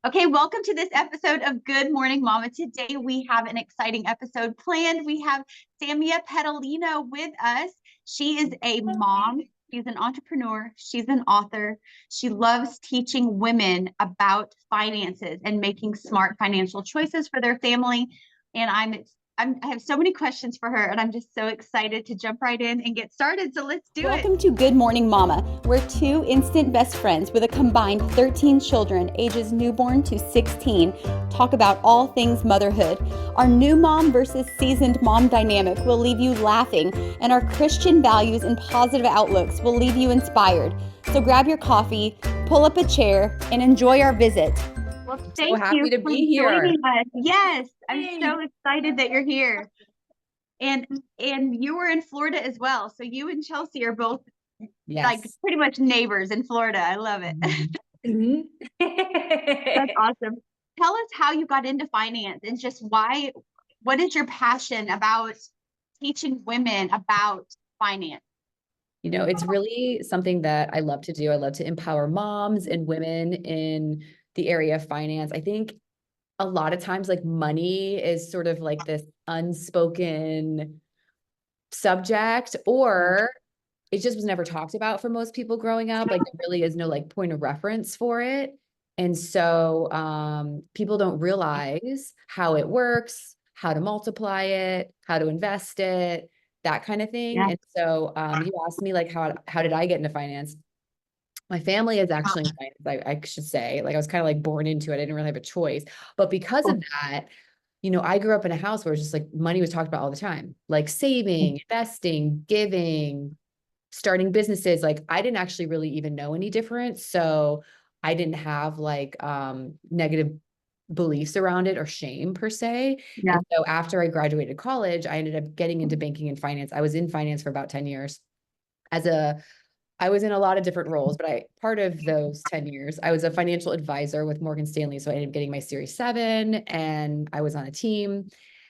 Okay, welcome to this episode of Good Morning Mama. Today we have an exciting episode planned. We have Samia Pedalino with us. She is a mom. She's an entrepreneur. She's an author. She loves teaching women about finances and making smart financial choices for their family. And I have so many questions for her, and I'm just so excited to jump right in and get started. So let's do it. Welcome to Good Morning Mama. We're two instant best friends with a combined 13 children, ages newborn to 16, talk about all things motherhood. Our new mom versus seasoned mom dynamic will leave you laughing, and our Christian values and positive outlooks will leave you inspired. So grab your coffee, pull up a chair, and enjoy our visit. Well, So thank happy you to for be here. joining us. Yes, I'm Yay. so excited that you're here. And you were in Florida as well. So you and Chelsea are both like Yes. pretty much neighbors in Florida. I love it. Mhm. That's awesome. Tell us how you got into finance and just what is your passion about teaching women about finance? It's really something that I love to do. I love to empower moms and women in the area of finance. I think a lot of times, like, money is sort of like this unspoken subject, or it just was never talked about for most people growing up. Like, there really is no like point of reference for it. And so people don't realize how it works, how to multiply it, how to invest it, that kind of thing. Yeah. And so you asked me, like, how did I get into finance? My family is actually in finance, I should say. Like, I was kind of like born into it. I didn't really have a choice. But because of that, I grew up in a house where it's just like money was talked about all the time, like saving, investing, giving, starting businesses. Like, I didn't actually really even know any different. So I didn't have like negative beliefs around it or shame per se. Yeah. And so after I graduated college, I ended up getting into banking and finance. I was in finance for about 10 years. I was in a lot of different roles, but part of those 10 years, I was a financial advisor with Morgan Stanley. So I ended up getting my Series 7, and I was on a team,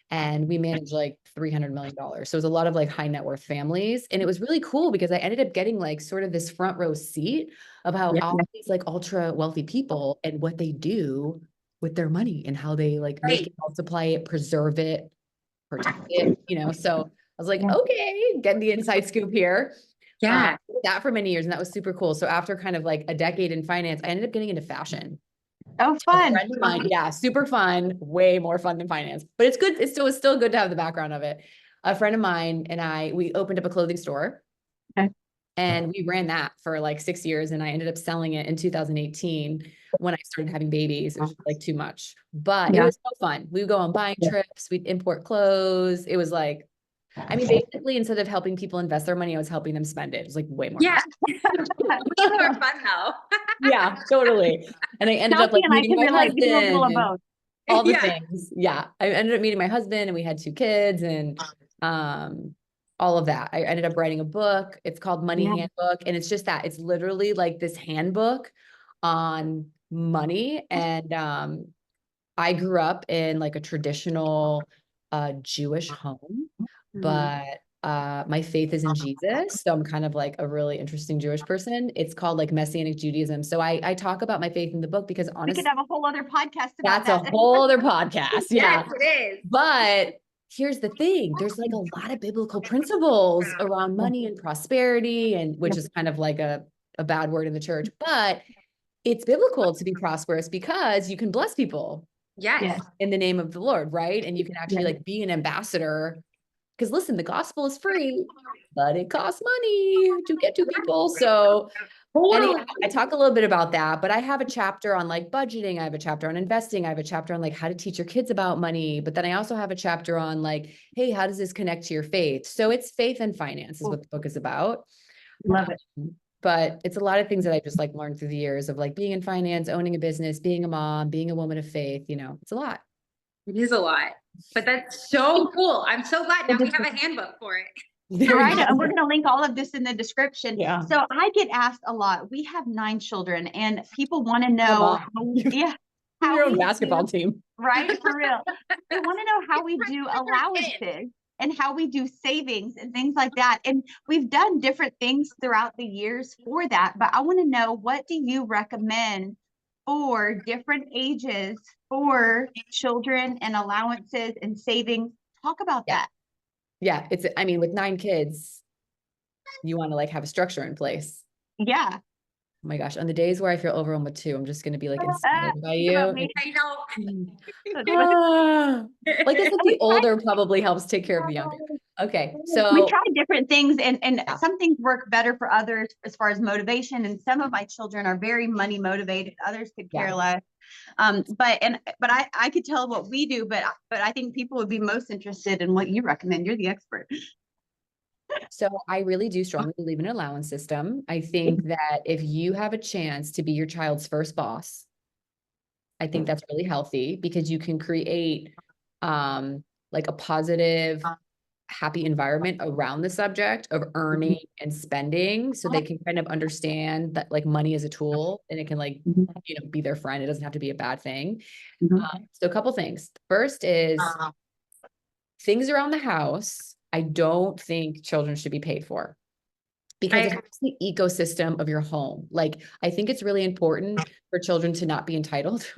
and we managed like $300 million. So it was a lot of like high net worth families. And it was really cool because I ended up getting like sort of this front row seat of how all these like ultra wealthy people and what they do with their money and how they like make it, multiply it, preserve it, protect it, So I was like, okay, getting the inside scoop here. Yeah. That for many years. And that was super cool. So after kind of like a decade in finance, I ended up getting into fashion. Oh, A fun. friend of mine, yeah, super fun, way more fun than finance, but it's good. It's still good to have the background of it. A friend of mine and we opened up a clothing store. Okay. And we ran that for like 6 years. And I ended up selling it in 2018 when I started having babies. It was like too much, but it was so fun. We would go on buying trips. We'd import clothes. It was like, basically, instead of helping people invest their money, I was helping them spend it. It was like way more Yeah. fun. Way more fun though. Yeah, totally. And I ended up Chelsea like and I meeting can my relate. We do a little of husband and both. all the Yeah. things. Yeah. I ended up meeting my husband, and we had 2 kids, and all of that. I ended up writing a book. It's called Money Handbook. And it's just that. It's literally like this handbook on money. And I grew up in like a traditional Jewish home, but my faith is in Jesus. So I'm kind of like a really interesting Jewish person. It's called like Messianic Judaism. So I talk about my faith in the book because We honestly, could have a whole other podcast about that's a whole other podcast. Yeah. Yes, it is. But here's the thing. There's like a lot of biblical principles around money and prosperity, and which is kind of like a bad word in the church, but it's biblical to be prosperous because you can bless people Yes. in the name of the Lord, right? And you can actually like be an ambassador. Because listen, the gospel is free, but it costs money to get to people. So anyhow, I talk a little bit about that, but I have a chapter on like budgeting. I have a chapter on investing. I have a chapter on like how to teach your kids about money. But then I also have a chapter on like, hey, how does this connect to your faith? So it's faith and finance is what the book is about. Love it. But it's a lot of things that I just like learned through the years of like being in finance, owning a business, being a mom, being a woman of faith. It's a lot. It is a lot, but that's so cool. I'm so glad now we have a handbook for it. Right. And we're going to link all of this in the description. Yeah. So I get asked a lot. We have 9 children, and people want to know how your own we basketball team. Right, for real. They want to know how we do allowances and how we do savings and things like that. And we've done different things throughout the years for that. But I want to know, what do you recommend for different ages for children and allowances and savings. Talk about that. Yeah. I mean, with 9 kids, you want to like have a structure in place. Yeah. Oh my gosh. On the days where I feel overwhelmed with 2, I'm just going to be like inspired by Think about you. me. I know. Like I said, the older probably helps take care of the younger. Okay. We So try different things, and Yeah. some things work better for others as far as motivation. And some of my children are very money motivated. Others could care Yeah. less. But I could tell what we do, but I think people would be most interested in what you recommend. You're the expert. So I really do strongly believe in an allowance system. I think that if you have a chance to be your child's first boss, I think that's really healthy because you can create like a positive, happy environment around the subject of earning and spending, so they can kind of understand that like money is a tool and it can like, you know, be their friend. It doesn't have to be a bad thing. So a couple things. First is things around the house. I don't think children should be paid for, because it's the ecosystem of your home. Like, I think it's really important for children to not be entitled.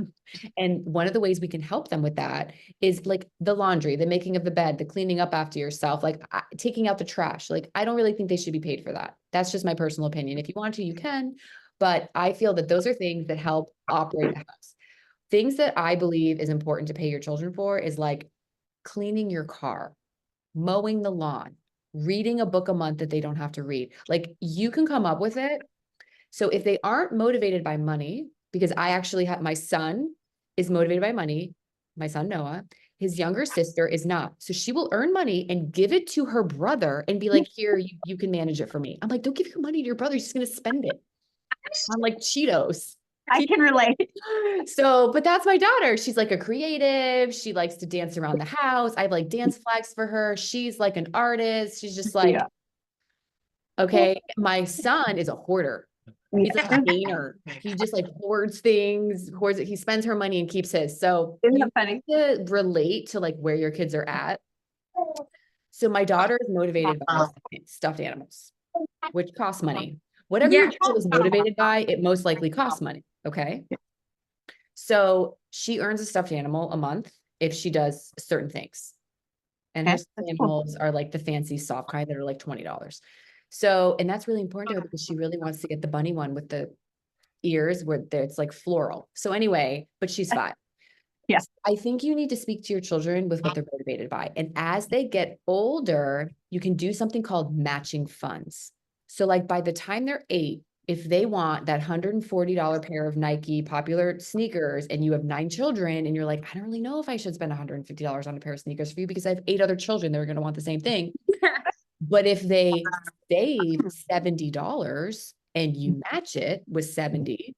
And one of the ways we can help them with that is like the laundry, the making of the bed, the cleaning up after yourself, like taking out the trash. Like, I don't really think they should be paid for that. That's just my personal opinion. If you want to, you can. But I feel that those are things that help operate the house. Things that I believe is important to pay your children for is like cleaning your car, mowing the lawn, reading a book a month that they don't have to read. Like, you can come up with it. So if they aren't motivated by money, because I actually have, my son is motivated by money, my son Noah, his younger sister is not. So she will earn money and give it to her brother and be like, here, you can manage it for me. I'm like, don't give your money to your brother. He's just going to spend it on like Cheetos. I can relate. So, but that's my daughter. She's like a creative. She likes to dance around the house. I have like dance flags for her. She's like an artist. She's just like, okay. My son is a hoarder. He's like a gainer. He just like hoards things, hoards it. He spends her money and keeps his. So Isn't you that funny? need to relate to like where your kids are at. So my daughter is motivated by stuffed animals, which costs money. Whatever your child is motivated by, it most likely costs money. Okay. So she earns a stuffed animal a month if she does certain things. And her stuffed animals are like the fancy soft kind that are like $20. So, and that's really important to her because she really wants to get the bunny one with the ears where it's like floral. So anyway, but she's 5. Yeah. I think you need to speak to your children with what they're motivated by. And as they get older, you can do something called matching funds. So like by the time they're 8, if they want that $140 pair of Nike popular sneakers and you have 9 children and you're like, I don't really know if I should spend $150 on a pair of sneakers for you because I have 8 other children that are going to want the same thing. But if they save $70 and you match it with 70,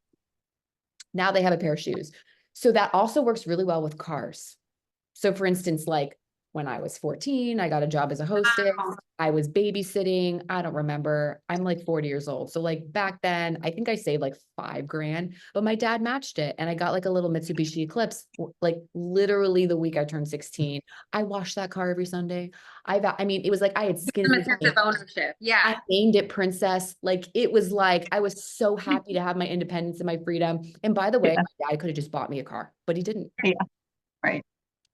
now they have a pair of shoes. So that also works really well with cars. So for instance, like when I was 14, I got a job as a hostess. I was babysitting. I don't remember. I'm like 40 years old. So like back then, I think I saved like $5,000, but my dad matched it. And I got like a little Mitsubishi Eclipse, like literally the week I turned 16. I washed that car every Sunday. I mean, it was like I had skin in the sense game. of ownership. Yeah. I named it Princess. Like, it was like, I was so happy to have my independence and my freedom. And by the way, my dad could have just bought me a car, but he didn't. Yeah. Right.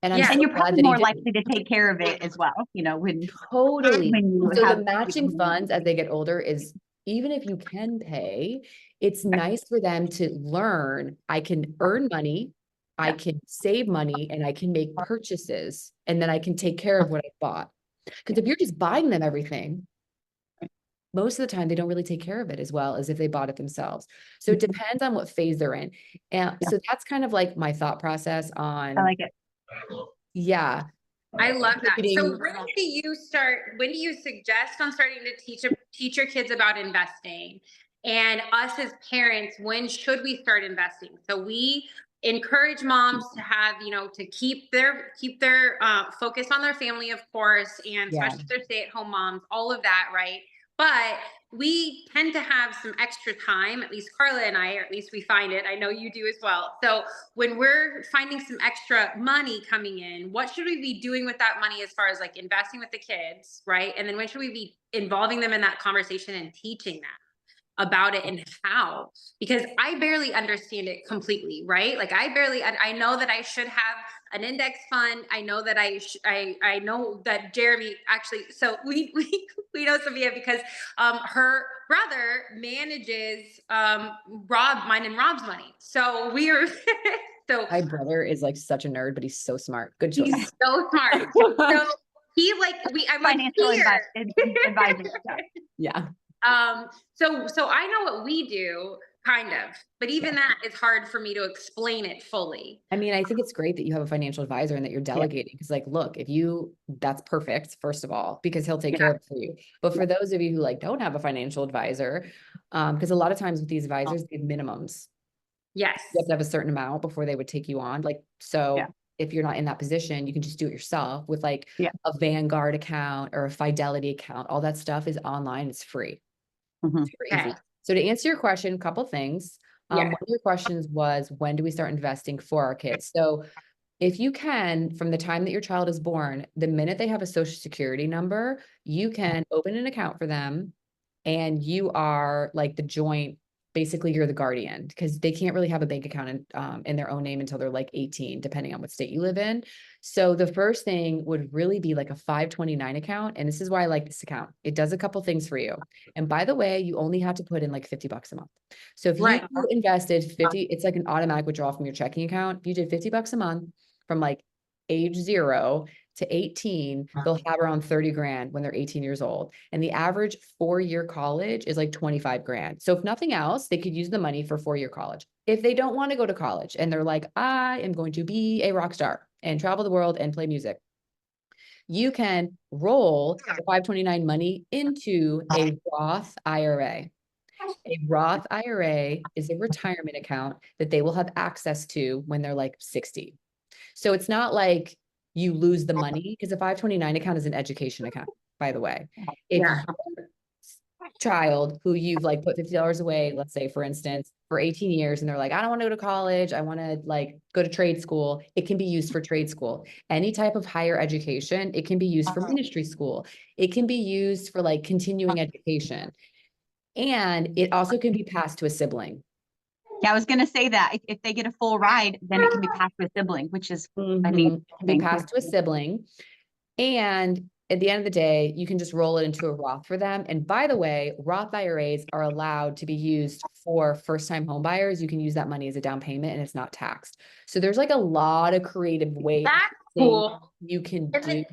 And I'm Yeah. so And you're glad probably that he more didn't. likely to take care of it as well, you know, when Totally. you So have the matching funds as they get older is, even if you can pay, it's nice for them to learn, I can earn money, I can save money, and I can make purchases, and then I can take care of what I bought. Because if you're just buying them everything, most of the time they don't really take care of it as well as if they bought it themselves. So it depends on what phase they're in. And so that's kind of like my thought process on, I like it. yeah. I love that. So Marketing. when do you suggest on starting to teach your kids about investing? And us as parents, when should we start investing? So we encourage moms to have, to keep their focus on their family, of course, and Yeah. especially if they're stay-at-home moms, all of that, right? But we tend to have some extra time, at least Karla and I, or at least we find it. I know you do as well. So when we're finding some extra money coming in, what should we be doing with that money as far as like investing with the kids, right? And then when should we be involving them in that conversation and teaching them? about it and how, because I barely understand it completely, right? Like I know that I should have an index fund. I know that I know that Jeremy actually, so we know Samia because her brother manages mine and Rob's money. So we're so My brother is like such a nerd, but he's so smart. Good choice. he's so smart. So he like I'm like Financial here. advisor stuff. Yeah. So I know what we do, kind of, but even that is hard for me to explain it fully. I mean, I think it's great that you have a financial advisor and that you're delegating. Because like, look, that's perfect, first of all, because he'll take care of it for you. But for those of you who like don't have a financial advisor, because a lot of times with these advisors, they have minimums. Yes. You have to have a certain amount before they would take you on. Like, so if you're not in that position, you can just do it yourself with like a Vanguard account or a Fidelity account. All that stuff is online. It's free. Super easy. So to answer your question, a couple things. One of your questions was, when do we start investing for our kids? So if you can, from the time that your child is born, the minute they have a social security number, you can open an account for them, and you are like the joint, basically you're the guardian, because they can't really have a bank account in their own name until they're like 18, depending on what state you live in. So the first thing would really be like a 529 account. And this is why I like this account. It does a couple things for you. And by the way, you only have to put in like $50 a month. So if you invested 50, it's like an automatic withdrawal from your checking account. If you did $50 a month from like age 0 to 18, they'll have around 30 grand when they're 18 years old. And the average 4-year college is like 25 grand. So if nothing else, they could use the money for 4-year college. If they don't want to go to college and they're like, I am going to be a rock star and travel the world and play music, you can roll the 529 money into a Roth IRA. A Roth IRA is a retirement account that they will have access to when they're like 60. So it's not like you lose the money, because a 529 account is an education account, by the way. If your child who you've like put $50 away, let's say, for instance, for 18 years, and they're like, I don't want to go to college, I want to like go to trade school, it can be used for trade school. Any type of higher education, it can be used for ministry school. It can be used for like continuing education. And it also can be passed to a sibling. Yeah, I was going to say that if they get a full ride, then it can be passed to a sibling, which is, I mean, be passed to a sibling. And at the end of the day, you can just roll it into a Roth for them. And by the way, Roth IRAs are allowed to be used for first-time home buyers. You can use that money as a down payment and it's not taxed. So there's like a lot of creative ways you can do.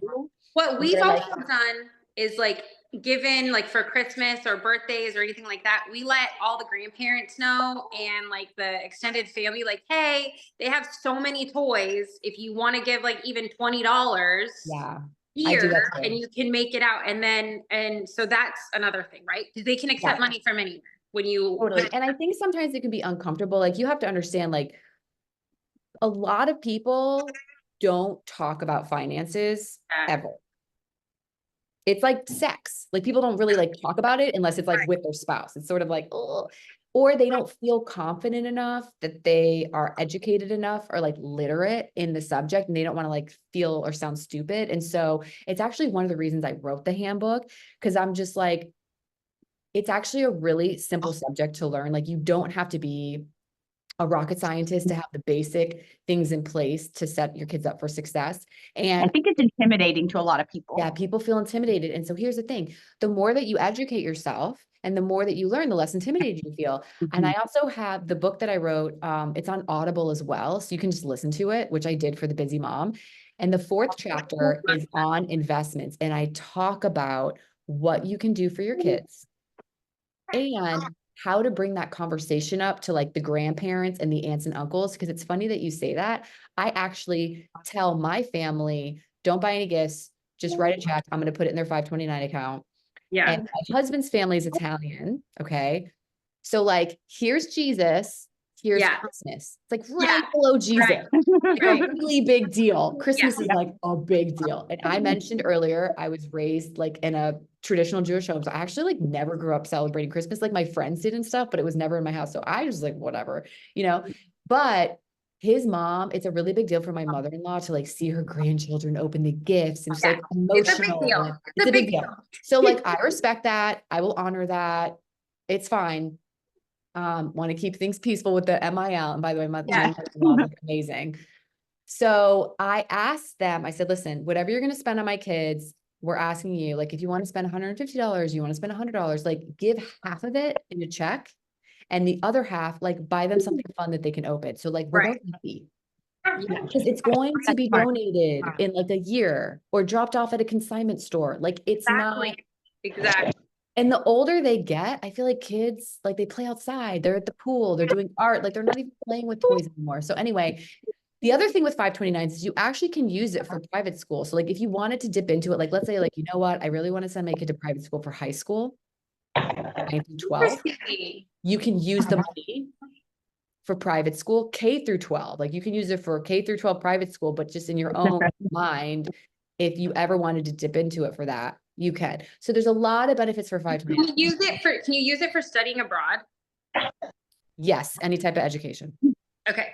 What we've also done is like, given like for Christmas or birthdays or anything like that, we let all the grandparents know and like the extended family, like, hey, they have so many toys. If you want to give like even $20 here, and you can make it out. And so that's another thing, right? They can accept money from anywhere when you And I think sometimes it can be uncomfortable. Like, you have to understand, like, a lot of people don't talk about finances ever. It's like sex. Like, people don't really like talk about it unless it's like with their spouse. It's sort of like, oh, or they don't feel confident enough that they are educated enough or like literate in the subject, and they don't want to like feel or sound stupid. And so it's actually one of the reasons I wrote the handbook, because I'm just like, it's actually a really simple subject to learn. Like, you don't have to be a rocket scientist to have the basic things in place to set your kids up for success. And I think it's intimidating to a lot of people. Yeah, people feel intimidated. And so here's the thing, the more that you educate yourself and the more that you learn, the less intimidated you feel. And I also have the book that I wrote, it's on Audible as well. So you can just listen to it, which I did for the busy mom. And the 4th chapter is on investments. And I talk about what you can do for your kids and how to bring that conversation up to like the grandparents and the aunts and uncles. Because it's funny that you say that. I actually tell my family, don't buy any gifts, just write a check. I'm going to put it in their 529 account. Yeah. And my husband's family is Italian. Okay. So like, here's Jesus. Here's Christmas. It's like right below Jesus. It's a really big deal. Christmas is like a big deal. And I mentioned earlier, I was raised like in a traditional Jewish home. So I actually like never grew up celebrating Christmas. Like my friends did and stuff, but it was never in my house. So I was like, whatever, you know, but his mom, it's a really big deal for my mother-in-law to like see her grandchildren open the gifts, and it's like emotional. It's a big deal. It's a big deal. So like, I respect that. I will honor that. it's fine. Want to keep things peaceful with the MIL. And by the way, my Yeah. mom is amazing. So I asked them, I said, listen, whatever you're going to spend on my kids, we're asking you, like, if you want to spend $150, you want to spend $100, like give half of it in a check and the other half, like buy them something fun that they can open. So like, we're Right. both happy. Yeah. Because it's going to That's be smart. donated in like a year or dropped off at a consignment store. Like it's not, Exactly. and the older they get, I feel like kids, like they play outside, they're at the pool, they're doing art, like they're not even playing with toys anymore. So anyway, the other thing with 529s is you actually can use it for private school. So like if you wanted to dip into it, like let's say like, you know what, I really want to send my kid to private school for high school, 9 through 12, Interesting. you can use the money for private school, K through 12. Like you can use it for K through 12 private school, but just in your own mind, if you ever wanted to dip into it for that, you can. So there's a lot of benefits for 529. Can you use it for studying abroad? Yes, any type of education. Okay.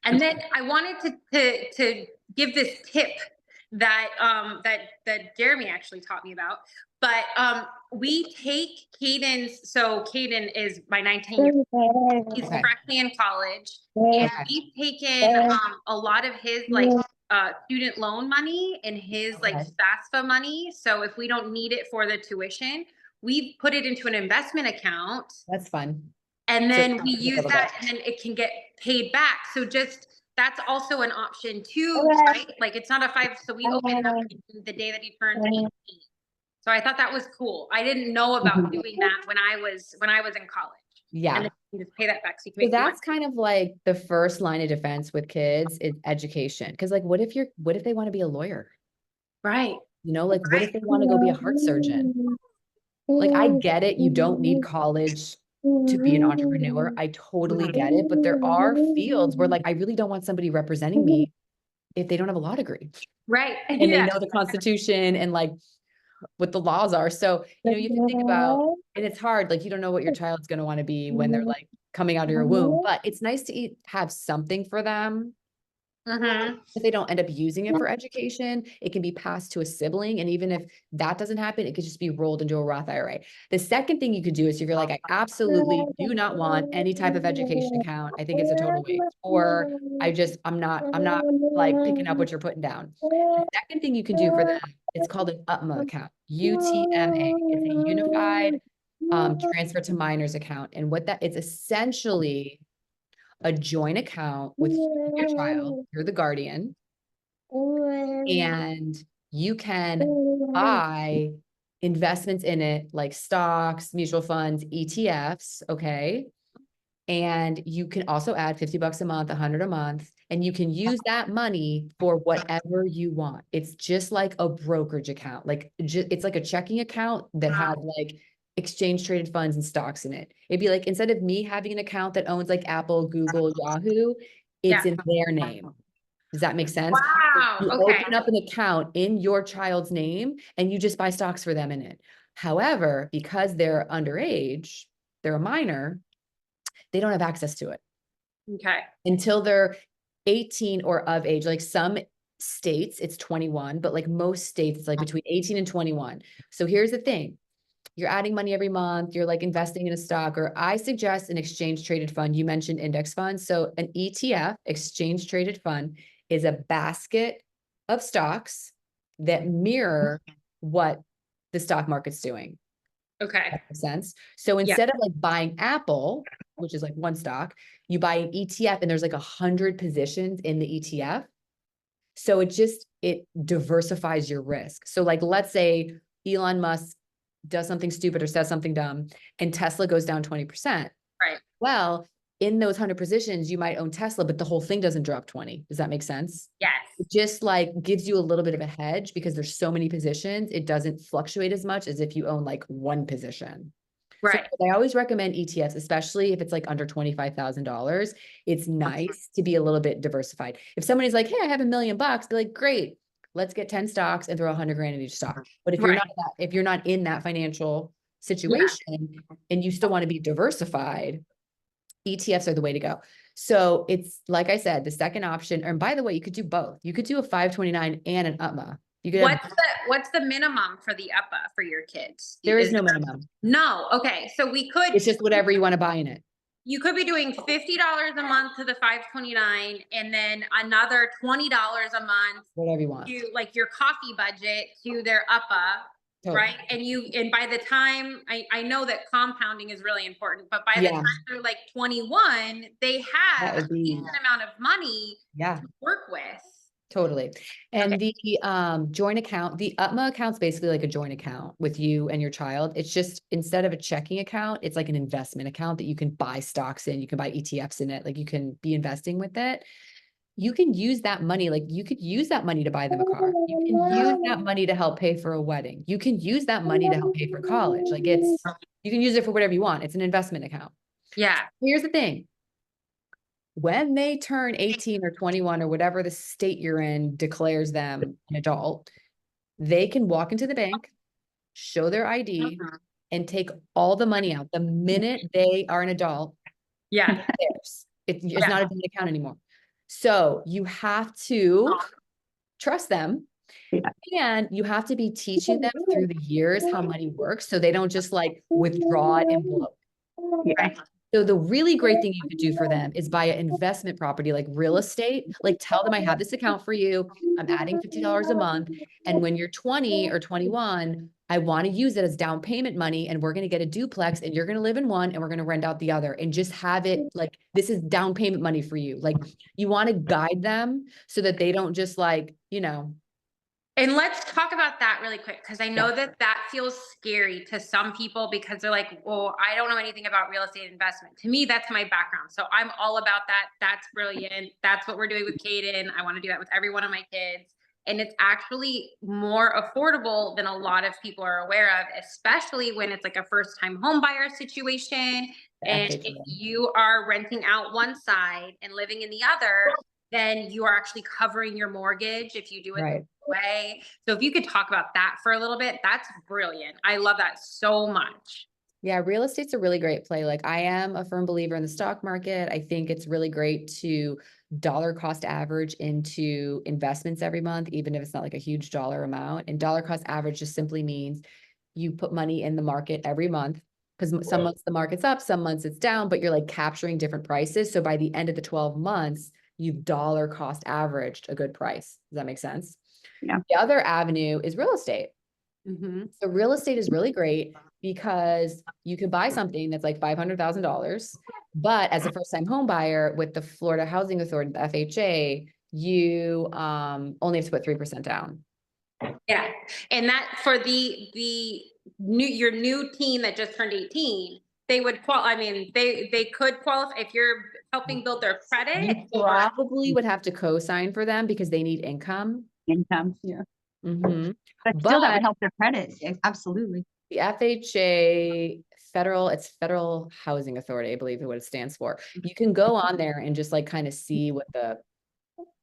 And then I wanted to give this tip that that Jeremy actually taught me about. But we take Caden's, so Caden is my 19-year-old. He's Okay. freshly in college, and we've taken a lot of his like student loan money and his like Okay. FAFSA money. So if we don't need it for the tuition, we've put it into an investment account. That's fun. And So then it's we a use little that bit. and then it can get paid back. So just, that's also an option too, right? Like it's not a 5, so we open it up the day that he turns 18. So I thought that was cool. I didn't know about doing that when I was in college. Yeah. And then you can just pay that back so you can So make that's kind of like the first line of defense with kids is education. Cause like, what if they want to be a lawyer? right. You know, like what if they want to go be a heart surgeon? Like, I get it. You don't need college to be an entrepreneur. I totally get it. But there are fields where like, I really don't want somebody representing me if they don't have a law degree Right. and they Yeah. know the Constitution and like what the laws are. So, you know, you can think about, and it's hard, like you don't know what your child's going to want to be when they're like coming out of your womb, but it's nice to have something for them. Mm-hmm. If they don't end up using it for education, it can be passed to a sibling. And even if that doesn't happen, it could just be rolled into a Roth IRA. The second thing you could do is if you're like, I absolutely do not want any type of education account. I think it's a total waste. Or I'm not like picking up what you're putting down. The second thing you can do for them, it's called an UTMA account, UTMA. It's a unified transfer to minors account. And what that it's essentially a joint account with your child, you're the guardian, and you can buy investments in it like stocks, mutual funds, ETFs, okay? And you can also add $50 a month, $100 a month, and you can use that money for whatever you want. It's just like a brokerage account. Like it's like a checking account that has like exchange traded funds and stocks in it. It'd be like, instead of me having an account that owns like Apple, Google, Yahoo, it's in their name. Does that make sense? Wow. You Okay. open up an account in your child's name and you just buy stocks for them in it. However, because they're underage, they're a minor, they don't have access to it Okay. until they're 18 or of age. Like some states, it's 21, but like most states, it's like between 18 and 21. So here's the thing. You're adding money every month. You're like investing in a stock, or I suggest an exchange traded fund. You mentioned index funds. So an ETF, exchange traded fund, is a basket of stocks that mirror what the stock market's doing. Okay. That makes sense. So instead of like buying Apple, which is like one stock, you buy an ETF and there's like 100 positions in the ETF. So it diversifies your risk. So like, let's say Elon Musk does something stupid or says something dumb and Tesla goes down 20%. Right. Well, in those 100 positions, you might own Tesla, but the whole thing doesn't drop 20. Does that make sense? Yes. It just like gives you a little bit of a hedge because there's so many positions. It doesn't fluctuate as much as if you own like one position. Right. So I always recommend ETFs, especially if it's like under $25,000. It's nice to be a little bit diversified. If somebody's like, hey, I have $1 million, be like, great, let's get 10 stocks and throw 100 grand in each stock. But if you're not in that financial situation and you still want to be diversified, ETFs are the way to go. So it's like I said, the second option, and by the way, you could do both. You could do a 529 and an UTMA. You could have, What's the minimum for the UPA for your kids? there is no minimum. No. Okay. So we could, It's just whatever you want to buy in it. you could be doing $50 a month to the 529 and then another $20 a month Whatever you want. to like your coffee budget to their UPA. Totally. Right. And by the time I know that compounding is really important, but by the time they're like 21, they have a decent amount of money to work with. Totally. And the joint account, the UPMA account's basically like a joint account with you and your child. It's just instead of a checking account, it's like an investment account that you can buy stocks in, you can buy ETFs in it, like you can be investing with it. You can use that money, like you could use that money to buy them a car. You can use that money to help pay for a wedding. You can use that money to help pay for college. Like you can use it for whatever you want. It's an investment account. Yeah. Here's the thing. When they turn 18 or 21 or whatever the state you're in declares them an adult, they can walk into the bank, show their ID, and take all the money out the minute they are an adult. Yeah. It's not a joint account anymore. So you have to trust them, and you have to be teaching them through the years how money works so they don't just like withdraw it and blow. Yeah. So the really great thing you could do for them is buy an investment property like real estate. Like tell them I have this account for you. I'm adding $50 a month. And when you're 20 or 21, I want to use it as down payment money. And we're going to get a duplex and you're going to live in one and we're going to rent out the other and just have it like, this is down payment money for you. Like you want to guide them so that they don't just like, And let's talk about that really quick, because I know that feels scary to some people because they're like, well, I don't know anything about real estate investment. To me, that's my background. So I'm all about that. That's brilliant. That's what we're doing with Kaden. I want to do that with every one of my kids. And it's actually more affordable than a lot of people are aware of, especially when it's like a first time home buyer situation. And if you are renting out one side and living in the other, then you are actually covering your mortgage if you do it the way. So if you could talk about that for a little bit, that's brilliant. I love that so much. Yeah, real estate's a really great play. Like I am a firm believer in the stock market. I think it's really great to dollar cost average into investments every month, even if it's not like a huge dollar amount. And dollar cost average just simply means you put money in the market every month, because some months the market's up, some months it's down, but you're like capturing different prices. So by the end of the 12 months, you've dollar cost averaged a good price. Does that make sense? Yeah. The other avenue is real estate. So real estate is really great because you can buy something that's like $500,000, but as a first-time home buyer with the Florida Housing Authority, the FHA, you only have to put 3% down. Yeah, and that for your new teen that just turned 18, they would they could qualify if you're helping build their credit. You probably would have to co-sign for them because they need income. Yeah. But still, that would help their credit. Absolutely. The FHA it's Federal Housing Authority, I believe is what it stands for. You can go on there and just like kind of see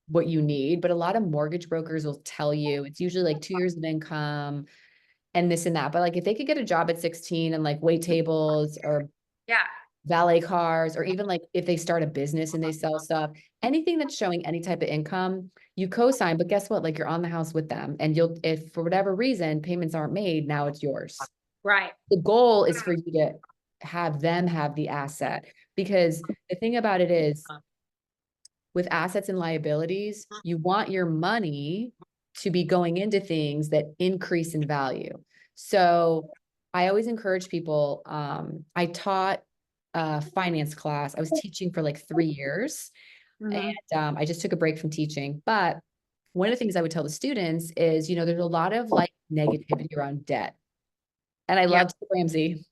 what you need, but a lot of mortgage brokers will tell you it's usually like 2 years of income and this and that. But like if they could get a job at 16 and like wait tables or valet cars, or even like if they start a business and they sell stuff, anything that's showing any type of income, you co-sign. But guess what? Like you're on the house with them, and if for whatever reason payments aren't made, now it's yours. Right. The goal is for you to have them have the asset, because the thing about it is with assets and liabilities, you want your money to be going into things that increase in value. So I always encourage people, I taught a finance class. I was teaching for like 3 years and I just took a break from teaching. But one of the things I would tell the students is, there's a lot of like negativity around debt. And I love Ramsey.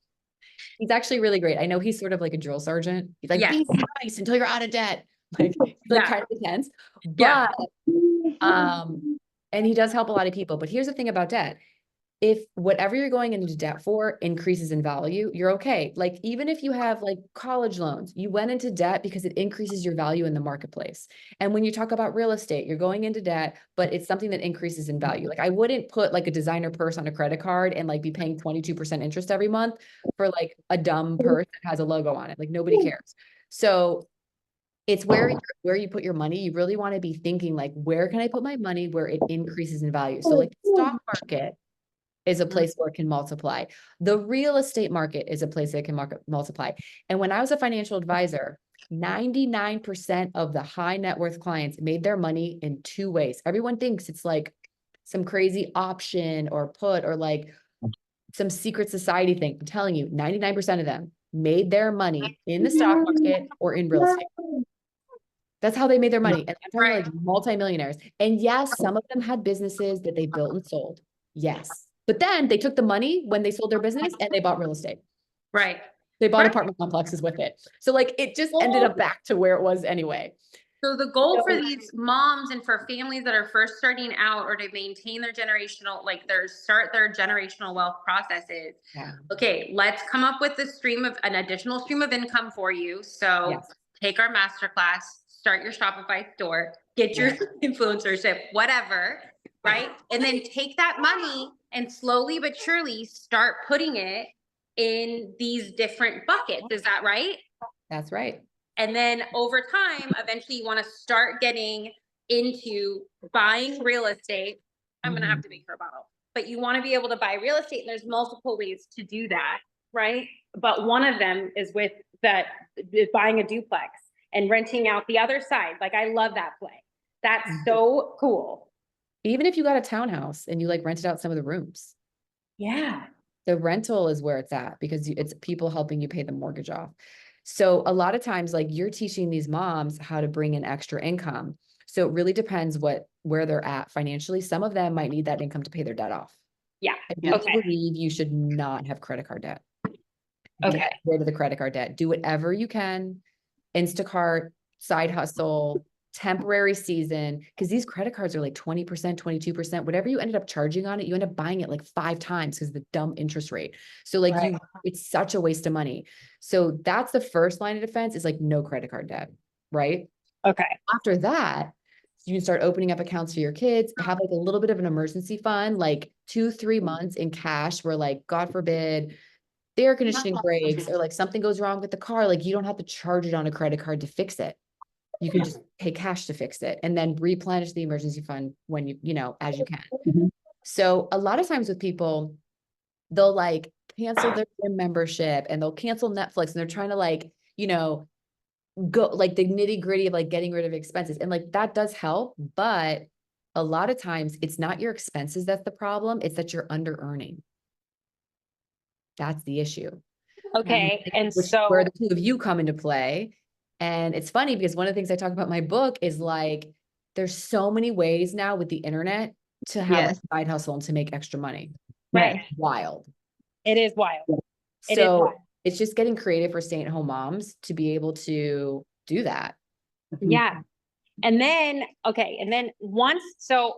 He's actually really great. I know he's sort of like a drill sergeant. He's like, be nice until you're out of debt. Like kind of intense. But, and he does help a lot of people. But here's the thing about debt. If whatever you're going into debt for increases in value, you're okay. Like even if you have like college loans, you went into debt because it increases your value in the marketplace. And when you talk about real estate, you're going into debt, but it's something that increases in value. Like I wouldn't put like a designer purse on a credit card and like be paying 22% interest every month for like a dumb purse that has a logo on it. Like nobody cares. So it's where you put your money. You really want to be thinking like, where can I put my money where it increases in value? So like the stock market is a place where it can multiply. The real estate market is a place that it can multiply. And when I was a financial advisor, 99% of the high net worth clients made their money in two ways. Everyone thinks it's like some crazy option or put or like some secret society thing. I'm telling you, 99% of them made their money in the stock market or in real estate. That's how they made their money. And I'm talking Right. like multimillionaires. And yes, some of them had businesses that they built and sold. Yes. But then they took the money when they sold their business and they bought real estate. Right. They bought Right. apartment complexes with it. So like it just ended up back to where it was anyway. So the goal for these moms and for families that are first starting out or to maintain their generational, like start their generational wealth processes. Yeah. Okay, let's come up with an additional stream of income for you. So Yes. take our masterclass, start your Shopify store, get your influencership, whatever, right? And then take that money and slowly but surely start putting it in these different buckets. Is that right? That's right. And then over time, eventually you want to start getting into buying real estate. I'm going to have to make her a bottle, but you want to be able to buy real estate. And there's multiple ways to do that, right? But one of them is is buying a duplex and renting out the other side. Like, I love that play. That's so cool. Even if you got a townhouse and you like rented out some of the rooms. Yeah. The rental is where it's at because it's people helping you pay the mortgage off. So a lot of times, like you're teaching these moms how to bring in extra income. So it really depends where they're at financially. Some of them might need that income to pay their debt off. Yeah. I really believe you should not have credit card debt. Okay. Get rid of the credit card debt. Do whatever you can. Instacart, side hustle, temporary season, because these credit cards are like 20%, 22%, whatever you ended up charging on it, you end up buying it like 5 times because of the dumb interest rate. So like it's such a waste of money. So that's the first line of defense is like no credit card debt, right? Okay. After that, you can start opening up accounts for your kids, have like a little bit of an emergency fund, like 2-3 months in cash where like, God forbid, the air conditioning breaks or like something goes wrong with the car. Like you don't have to charge it on a credit card to fix it. You can just pay cash to fix it and then replenish the emergency fund when as you can. So a lot of times with people, they'll like cancel their gym membership and they'll cancel Netflix and they're trying to like, go like the nitty gritty of like getting rid of expenses. And like that does help, but a lot of times it's not your expenses that's the problem. It's that you're under earning. That's the issue. Okay. And where the two of you come into play. And it's funny because one of the things I talk about in my book is like, there's so many ways now with the internet to have a side hustle and to make extra money. Right. It's wild. It is wild. So it's just getting creative for stay-at-home moms to be able to do that. Yeah. And then so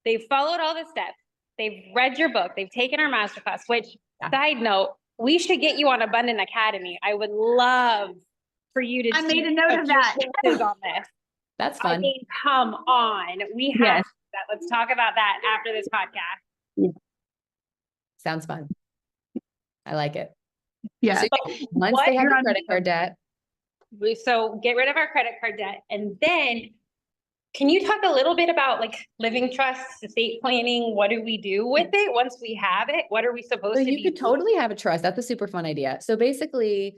they've followed all the steps. They've read your book. They've taken our masterclass, which side note, we should get you on Abundant Academy. I would love for you to I made a note of that. on this. That's fun. I mean, come on. We have that. Let's talk about that after this podcast. Sounds fun. I like it. Yeah. So once they have the credit card debt. So get rid of our credit card debt. And then can you talk a little bit about like living trusts, estate planning? What do we do with it once we have it? What are we supposed to be? You could totally have a trust. That's a super fun idea. So basically,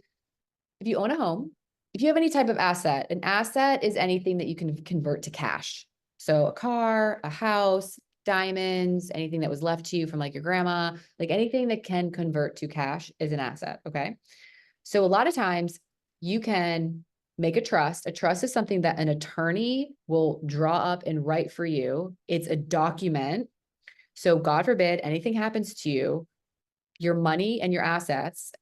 if you own a home, if you have any type of asset, an asset is anything that you can convert to cash. So a car, a house, diamonds, anything that was left to you from like your grandma, like anything that can convert to cash is an asset. Okay. So a lot of times you can make a trust. A trust is something that an attorney will draw up and write for you. It's a document. So God forbid anything happens to you, your money and your assets,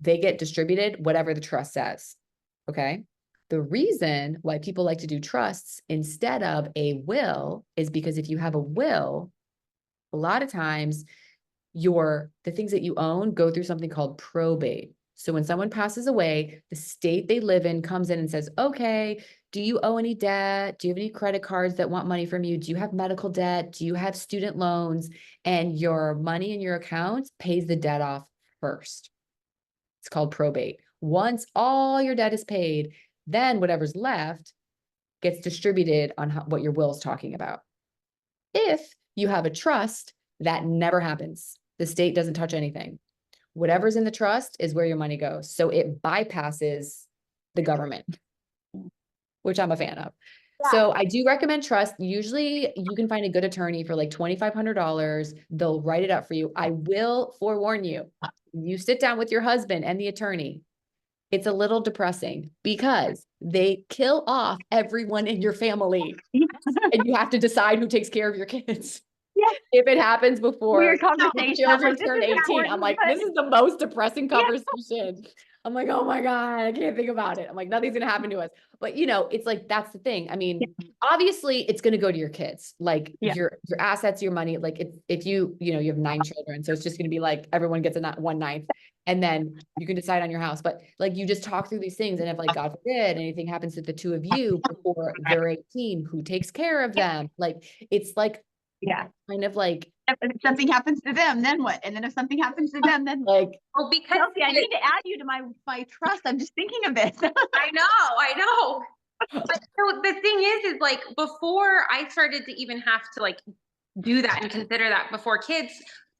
they get distributed, whatever the trust says. Okay. The reason why people like to do trusts instead of a will is because if you have a will, a lot of times the things that you own go through something called probate. So when someone passes away, the state they live in comes in and says, okay, do you owe any debt? Do you have any credit cards that want money from you? Do you have medical debt? Do you have student loans? And your money in your account pays the debt off first. It's called probate. Once all your debt is paid, Then whatever's left gets distributed on what your will is talking about. If you have a trust, that never happens. The state doesn't touch anything. Whatever's in the trust is where your money goes. So it bypasses the government, which I'm a fan of. Yeah. So I do recommend trust. Usually you can find a good attorney for like $2,500. They'll write it up for you. I will forewarn you, you sit down with your husband and the attorney. It's a little depressing because they kill off everyone in your family and you have to decide who takes care of your kids. Yeah. If it happens before Weird the conversation. children This turn is 18, I'm like, important, this is the most depressing conversation. I'm like, oh my God, I can't think about it. I'm like, nothing's gonna happen to us. But you know, it's like, that's the thing. I mean, obviously it's gonna go to your kids, like your assets, your money. Like if you have 9 children, so it's just gonna be like, everyone gets a 1/9. And then you can decide on your house. But like, you just talk through these things. And if like, God forbid, anything happens to the 2 of you before they're 18, who takes care of them? Like, it's like, kind of like, if something happens to them, then what? And then if something happens to them, then what? like, Well, because Chelsea, I need to add you to my trust. I'm just thinking of this. I know. But so the thing is like before I started to even have to like do that and consider that before kids,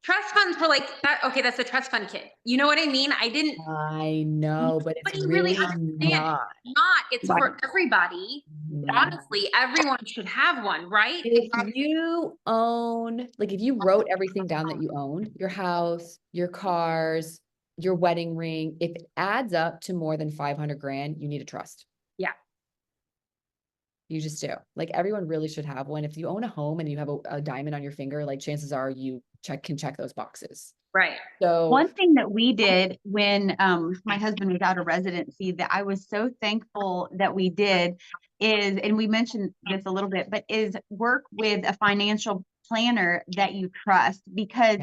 trust funds were like that. Okay, that's a trust fund kid. You know what I mean? I know, but it's Nobody really understands. not. It's for everybody. Honestly, everyone should have one, right? If you own, like if you wrote everything down that you owned, your house, your cars, your wedding ring, if it adds up to more than 500 grand, you need a trust. Yeah. You just do. Like everyone really should have one. If you own a home and you have a diamond on your finger, like chances are you can check those boxes. Right. So one thing that we did when my husband was out of residency that I was so thankful that we did is, and we mentioned this a little bit, but is work with a financial planner that you trust, because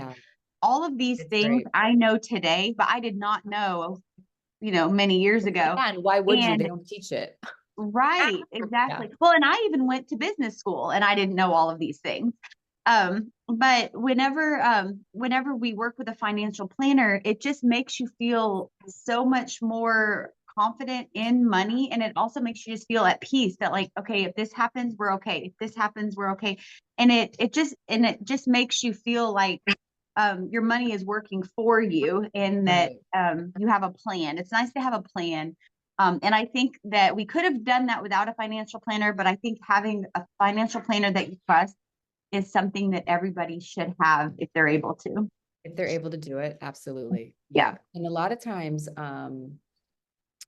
all of these things I know today, but I did not know, many years ago. And why would you? They don't teach it. Right, exactly. Well, and I even went to business school and I didn't know all of these things. But whenever we work with a financial planner, it just makes you feel so much more confident in money. And it also makes you just feel at peace that like, okay, if this happens, we're okay. If this happens, we're okay. And it just makes you feel like your money is working for you and that you have a plan. It's nice to have a plan. And I think that we could have done that without a financial planner, but I think having a financial planner that you trust is something that everybody should have if they're able to. If they're able to do it, absolutely. Yeah. And a lot of times,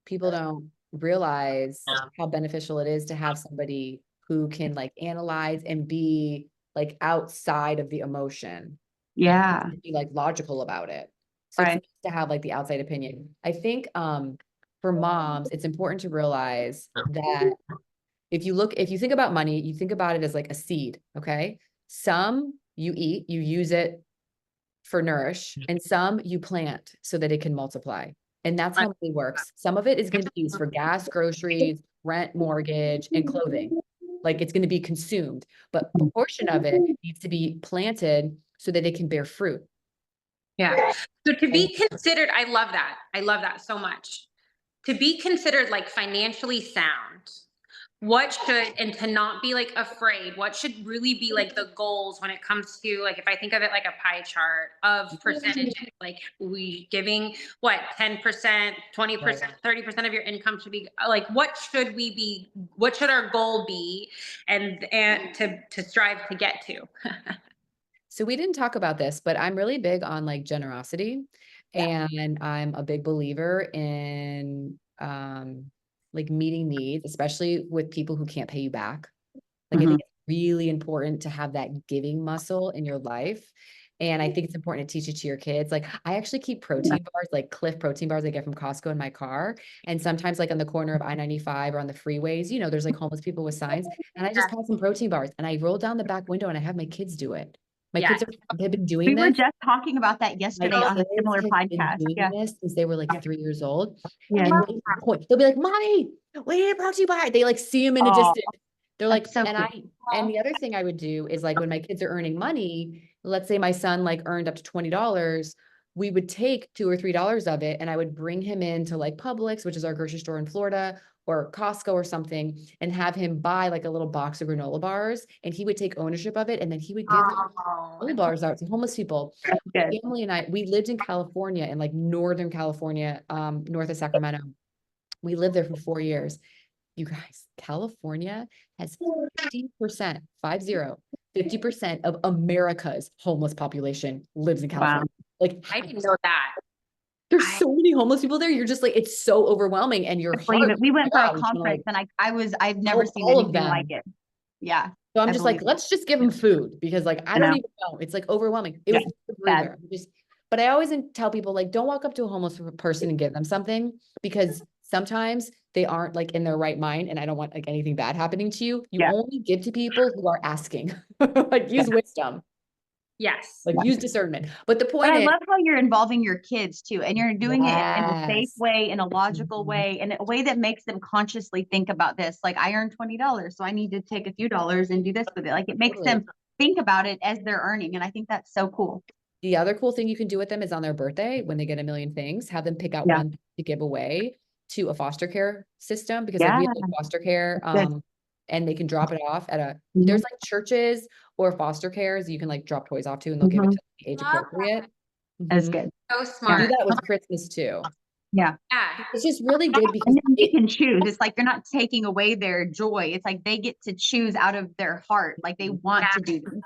people don't realize how beneficial it is to have somebody who can like analyze and be like outside of the emotion. Yeah. Be like logical about it. So it's nice to have like the outside opinion. I think, for moms, it's important to realize that if you think about money, you think about it as like a seed, okay? Some you eat, you use it for nourish, and some you plant so that it can multiply. And that's how money works. Some of it is going to be used for gas, groceries, rent, mortgage, and clothing. Like it's going to be consumed, but a portion of it needs to be planted so that it can bear fruit. Yeah. So to be considered, I love that so much. To be considered like financially sound, and to not be like afraid, what should really be like the goals when it comes to like, if I think of it like a pie chart of percentages, like we giving what, 10%, 20%, 30% of your income should be like, what should our goal be and to strive to get to? So we didn't talk about this, but I'm really big on like generosity, and I'm a big believer in like meeting needs, especially with people who can't pay you back. Like I think it's really important to have that giving muscle in your life. And I think it's important to teach it to your kids. Like I actually keep protein bars, like Cliff protein bars I get from Costco in my car. And sometimes like on the corner of I-95 or on the freeways, there's like homeless people with signs. And I just have some protein bars and I roll down the back window and I have my kids do it. My kids have been doing this. We were just talking about that yesterday on a similar podcast. This since they were like 3 years old. Yeah. And they'll be like, "Mommy, we need a protein bar." They like see them in a distance. They're like, so and cool. and the other thing I would do is like when my kids are earning money, let's say my son like earned up to $20, we would take $2 or $3 of it and I would bring him into like Publix, which is our grocery store in Florida, or Costco or something and have him buy like a little box of granola bars, and he would take ownership of it. And then he would give granola bars out to homeless people. My Good. family and I, we lived in California, in like Northern California, north of Sacramento. We lived there for 4 years. You guys, California has 50%, 50% of America's homeless population lives in California. Like, I didn't know that. there's so many homeless people there. You're just like, it's so overwhelming, and your Believe heart, it. We went for oh my a God, conference and I've never help seen all of anything like them. it. Yeah. So I'm I just like, believe it. let's just give them food, because like, I I don't know. even know. It's like overwhelming. It Yeah, was bad. everywhere. But I always tell people, like, don't walk up to a homeless person and give them something, because sometimes they aren't like in their right mind, and I don't want like anything bad happening to you. You Yeah. only give to people who are asking. Like, use wisdom, Yes. like use discernment. But the But point I is, love how you're involving your kids too, and you're doing it in a safe yes. way, in a logical Mhm. way, in a way that makes them consciously think about this. Like, I earned $20, so I need to take a few dollars and do this with it. Like, it makes Totally. them think about it as they're earning. And I think that's so cool. The other cool thing you can do with them is on their birthday, when they get a million things, have them pick out Yeah. one to give away to a foster care system, because like Yeah. we have like foster care, Good. and they can drop it off at a, Mhm. there's like churches or foster cares you can like drop toys off to, and they'll give it to the age Love that. appropriate. That's Mhm. good. So Do smart. that with Christmas too. Yeah. Yeah. It's just really good because And then they it, can choose. It's like you're not taking away their joy. It's like they get to choose out of their heart. Like, they want to do this.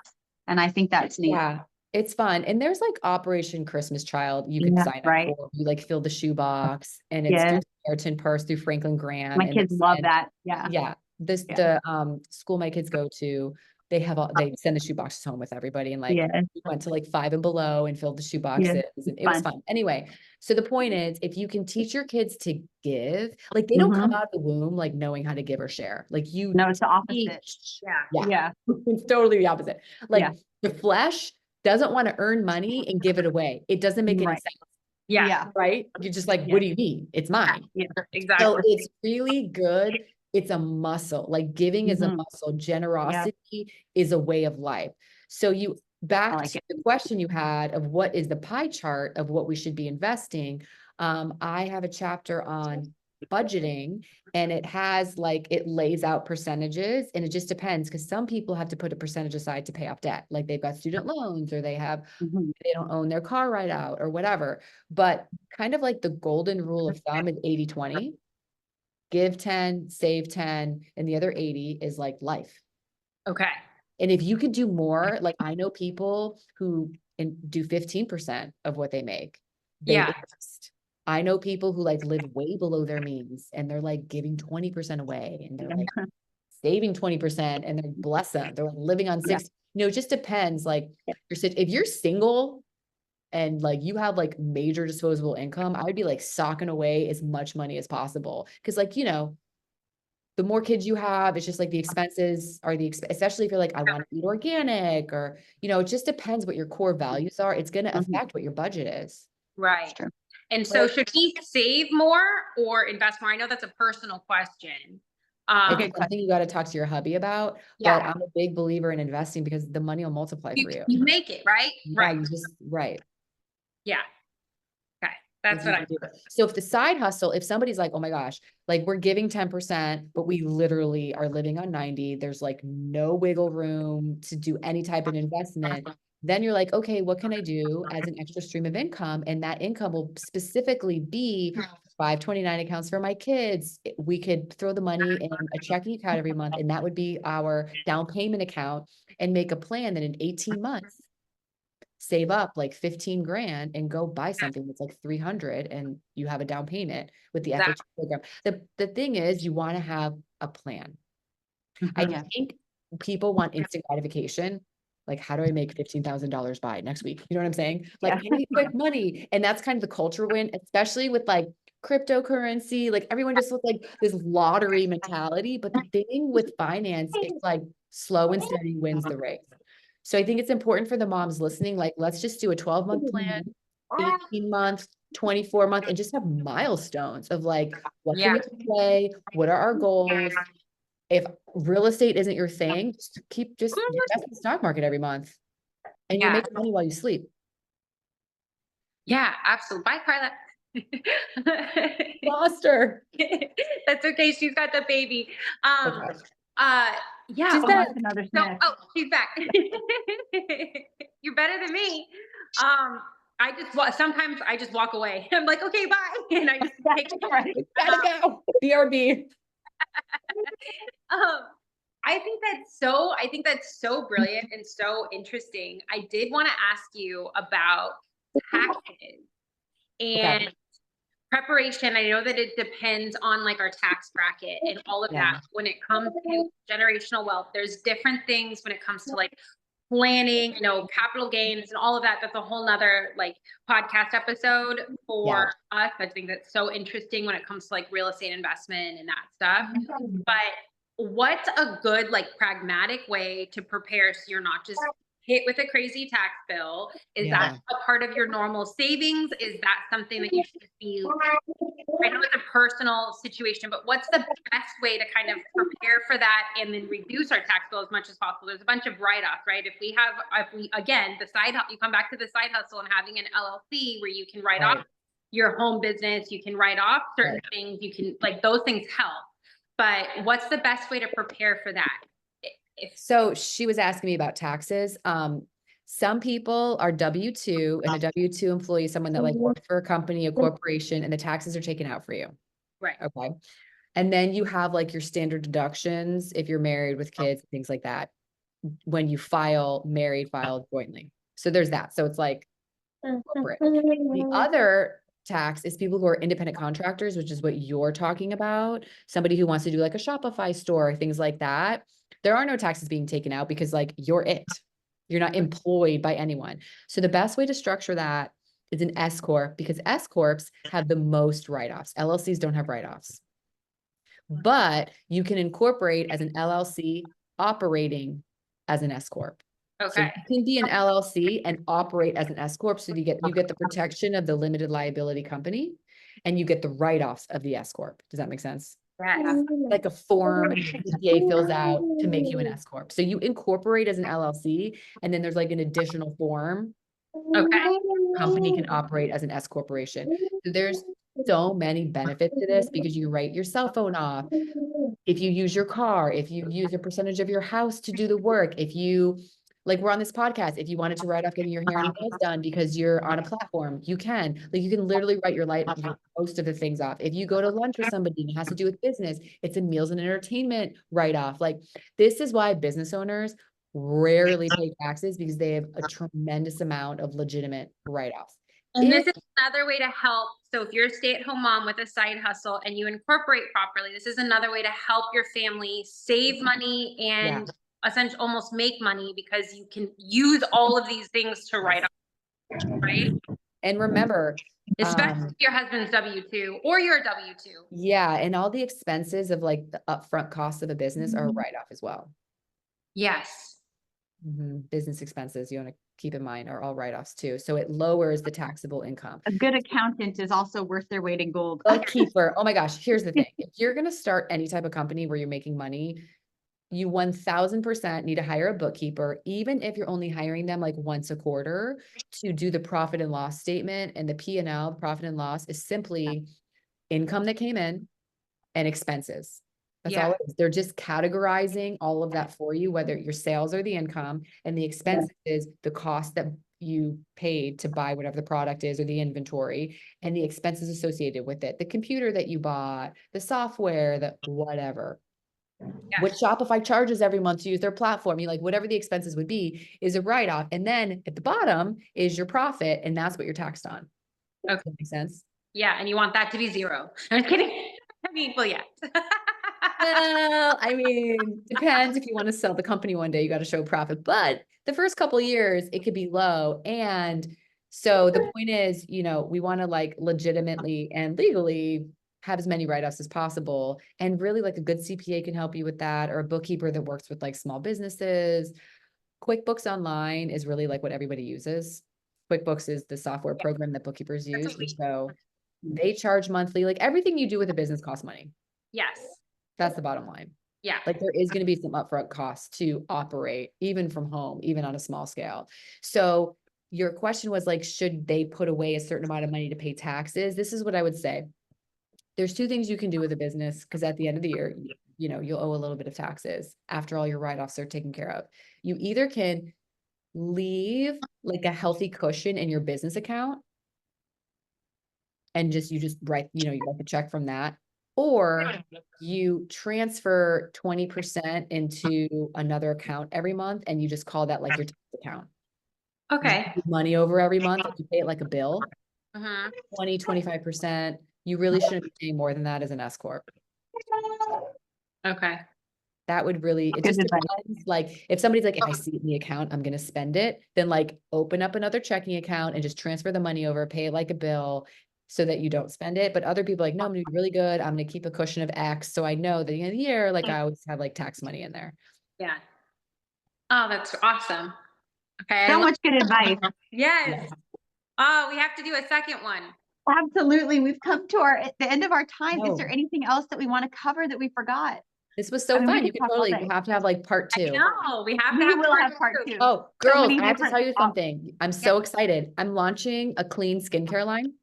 And I think that's neat. yeah, it's fun. And there's like Operation Christmas Child you can Yeah, sign up right. for. You like fill the shoebox, and it's Yes. through Samaritan Purse, through Franklin Grant. My and kids they love send- that. Yeah. Yeah, this Yeah. the school my kids go to, they have all, they send the shoeboxes home with everybody, and like Yes. we went to like Five and Below and filled the shoeboxes, and it was Fun. fun. Anyway, so the point is, if you can teach your kids to give, like they don't come out of the womb like knowing how to give or share. Like you No, it's the opposite. teach. Yeah. Yeah, Yeah. it's totally the opposite. Like Yeah. the flesh doesn't want to earn money and give it away. It doesn't make any Right. sense, Yeah. Yeah. right? You're just like, Yeah. what do you mean? It's mine. Exactly. So it's really good. It's a muscle. Like giving is a Mhm. muscle. Generosity is a way of life. So you back like to it. the question you had of what is the pie chart of what we should be investing. I have a chapter on budgeting, and it has like, it lays out percentages, and it just depends, because some people have to put a percentage aside to pay off debt. Like they've got student loans, or they don't own their car right out, or whatever. But kind of like the golden rule of thumb is 80-20. Give 10, save 10, and the other 80 is like life. Okay. And if you could do more, like I know people who do 15% of what they make. They Yeah. invest. I know people who like live way below their means, and they're like giving 20% away, and they're like saving 20%, and they're bless them. They're like living on 6. It just depends. Like if you're single and like you have like major disposable income, I would be like socking away as much money as possible. Cause like, the more kids you have, it's just like the expenses are especially if you're like, I want to eat organic, or, it just depends what your core values are. It's going to affect what your budget is. Right. True. And so Right. should he save more or invest more? I know that's a personal question. It's something you got to talk to your hubby about, but Yeah. I'm a big believer in investing, because the money will multiply for you. You make it, right? Yeah, Right. Right. Yeah. Okay. That's what I do. So if the side hustle, if somebody's like, oh my gosh, like we're giving 10%, but we literally are living on 90, there's like no wiggle room to do any type of investment. Then you're like, okay, what can I do as an extra stream of income? And that income will specifically be 529 accounts for my kids. We could throw the money in a checking account every month, and that would be our down payment account, and make a plan that in 18 months, save up like 15 grand and go buy something that's like 300, and you have a down payment with the FHA program. The thing is, you want to have a plan. I think people want instant gratification. Like, how do I make $15,000 by next week? You know what I'm saying? Like, I need quick money. And that's kind of the culture win, especially with like cryptocurrency. Like everyone just looks like this lottery mentality. But the thing with finance, it's like slow and steady wins the race. So I think it's important for the moms listening, like, let's just do a 12-month plan, 18-month, 24-month, and just have milestones of like, what can we play? What are our goals? If real estate isn't your thing, just invest in the stock market every month, and you'll make money while you sleep. Yeah, absolutely. Bye, Karla. Lost her. That's okay. She's got the baby. Okay. Yeah. She's Oh, back. that's another So, sniff. oh, she's back. You're better than me. Sometimes I just walk away. I'm like, okay, bye. And I just take it. Right. Gotta go. BRB. Um, I think that's so brilliant and so interesting. I did want to ask you about taxes and preparation. I know that it depends on like our tax bracket and all of Yeah. that. When it comes to generational wealth, there's different things when it comes to like planning, capital gains and all of that. That's a whole nother like podcast episode for us. I think that's so interesting when it comes to like real estate investment and that stuff. But what's a good like pragmatic way to prepare so you're not just hit with a crazy tax bill? Is that a part of your normal savings? Is that something that you should be? I know it's a personal situation, but what's the best way to kind of prepare for that and then reduce our tax bill as much as possible? There's a bunch of write-offs, right? If we again, you come back to the side hustle and having an LLC where you can write off your home business, you can write off certain things, you can like those things help. But what's the best way to prepare for that? So she was asking me about taxes. Some people are W-2, and a W-2 employee is someone that like works for a company, a corporation, and the taxes are taken out for you. Right. Okay. And then you have like your standard deductions if you're married with kids, things like that. When you file jointly. So there's that. So it's like corporate. The other tax is people who are independent contractors, which is what you're talking about. Somebody who wants to do like a Shopify store, things like that. There are no taxes being taken out because like you're not employed by anyone. So the best way to structure that is an S Corp, because S Corps have the most write-offs. LLCs don't have write-offs, but you can incorporate as an LLC operating as an S Corp. So Okay. you can be an LLC and operate as an S Corp. So you get the protection of the limited liability company and you get the write-offs of the S Corp. Does that make sense? Right. Like a form the CPA fills out to make you an S Corp. So you incorporate as an LLC, and then there's like an additional form. Okay. Company can operate as an S corporation. So there's so many benefits to this because you write your cell phone off. If you use your car, if you use a percentage of your house to do the work, if you like we're on this podcast, if you wanted to write off getting your hair and nails done because you're on a platform, you can. Like you can literally write your most of the things off. If you go to lunch with somebody and it has to do with business, it's a meals and entertainment write-off. Like this is why business owners rarely pay taxes, because they have a tremendous amount of legitimate write-offs. And this is another way to help. So if you're a stay-at-home mom with a side hustle and you incorporate properly, this is another way to help your family save money and essentially almost make money, because you can use all of these things to write off, right? And remember, especially if your husband's W-2 or you're a W-2. Yeah. And all the expenses of like the upfront costs of a business are a write-off as well. Yes. Business expenses, you want to keep in mind, are all write-offs too. So it lowers the taxable income. A good accountant is also worth their weight in gold. Bookkeeper. Oh my gosh. Here's the thing. If you're going to start any type of company where you're making money, you 1000% need to hire a bookkeeper, even if you're only hiring them like once a quarter, to do the profit and loss statement. And the P&L, profit and loss, is simply income that came in and expenses. That's all it is. They're just categorizing all of that for you, whether your sales or the income, and the expenses is the cost that you paid to buy whatever the product is or the inventory, and the expenses associated with it, the computer that you bought, the software, the whatever. What Shopify charges every month to use their platform, you like whatever the expenses would be is a write-off. And then at the bottom is your profit, and that's what you're taxed on. Okay. Does that make sense? Yeah. And you want that to be zero. I'm kidding. I mean, well, yeah. Well, I mean, depends. If you want to sell the company one day, you got to show profit, but the first couple of years it could be low. And so the point is, we want to like legitimately and legally have as many write-offs as possible. And really like a good CPA can help you with that, or a bookkeeper that works with like small businesses. QuickBooks Online is really like what everybody uses. QuickBooks is the software program that bookkeepers use. And so they charge monthly. Like everything you do with a business costs money. Yes. That's the bottom line. Yeah. Like there is going to be some upfront costs to operate, even from home, even on a small scale. So your question was like, should they put away a certain amount of money to pay taxes? This is what I would say. There's two things you can do with a business, because at the end of the year, you know, you'll owe a little bit of taxes after all your write-offs are taken care of. You either can leave like a healthy cushion in your business account and you just write, you write the check from that, or you transfer 20% into another account every month and you just call that like your tax account. Okay. You put money over every month and you pay it like a bill, Mhm. 20-25%. You really shouldn't be paying more than that as an S corp. Okay. That would really, it Good just advice. depends. Like if somebody's like, if I see it in the account, I'm going to spend it, then like open up another checking account and just transfer the money over, pay it like a bill so that you don't spend it. But other people are like, no, I'm gonna be really good. I'm going to keep a cushion of X. So I know that at the end of the year, like I always have like tax money in there. Yeah. Oh, that's awesome. Okay. So much good advice. Yes. Oh, we have to do a second one. Absolutely. We've come to the end of our time. Is No. there anything else that we want to cover that we forgot? This was so I mean, we fun. could You could talk all totally day. have to have like part two. No, we have to We have will have part two. Oh, So girls, many I have to different tell you thoughts. something. I'm so excited. I'm launching a clean skincare line.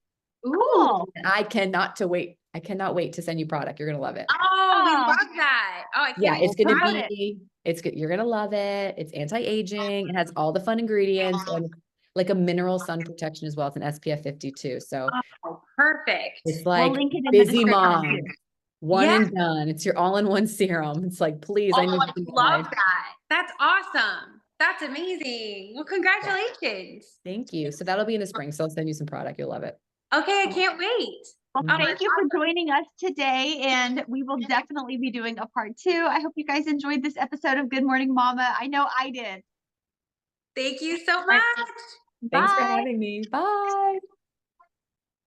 Cool. And I cannot wait. I cannot wait to send you product. You're going to love it. Oh, we Oh. love that. Oh, I can't Yeah, wait it's to going try to it. be, it's good. You're going to love it. It's anti-aging. It has all the fun ingredients and like a mineral sun protection as well. It's an SPF 52. So Oh, perfect. it's We'll like link it in the busy description mom, too. one Yeah. and done. It's your all-in-one serum. It's like, please, I Oh, need I to be love that. That's awesome. That's amazing. Well, congratulations. Thank you. So that'll be in the spring. So I'll send you some product. You'll love it. Okay, I can't wait. Well, Mhm. thank you for joining us today, and we will definitely be doing a part two. I hope you guys enjoyed this episode of Good Morning Mama. I know I did. Thank you so much. Thanks for Bye. having me. Bye.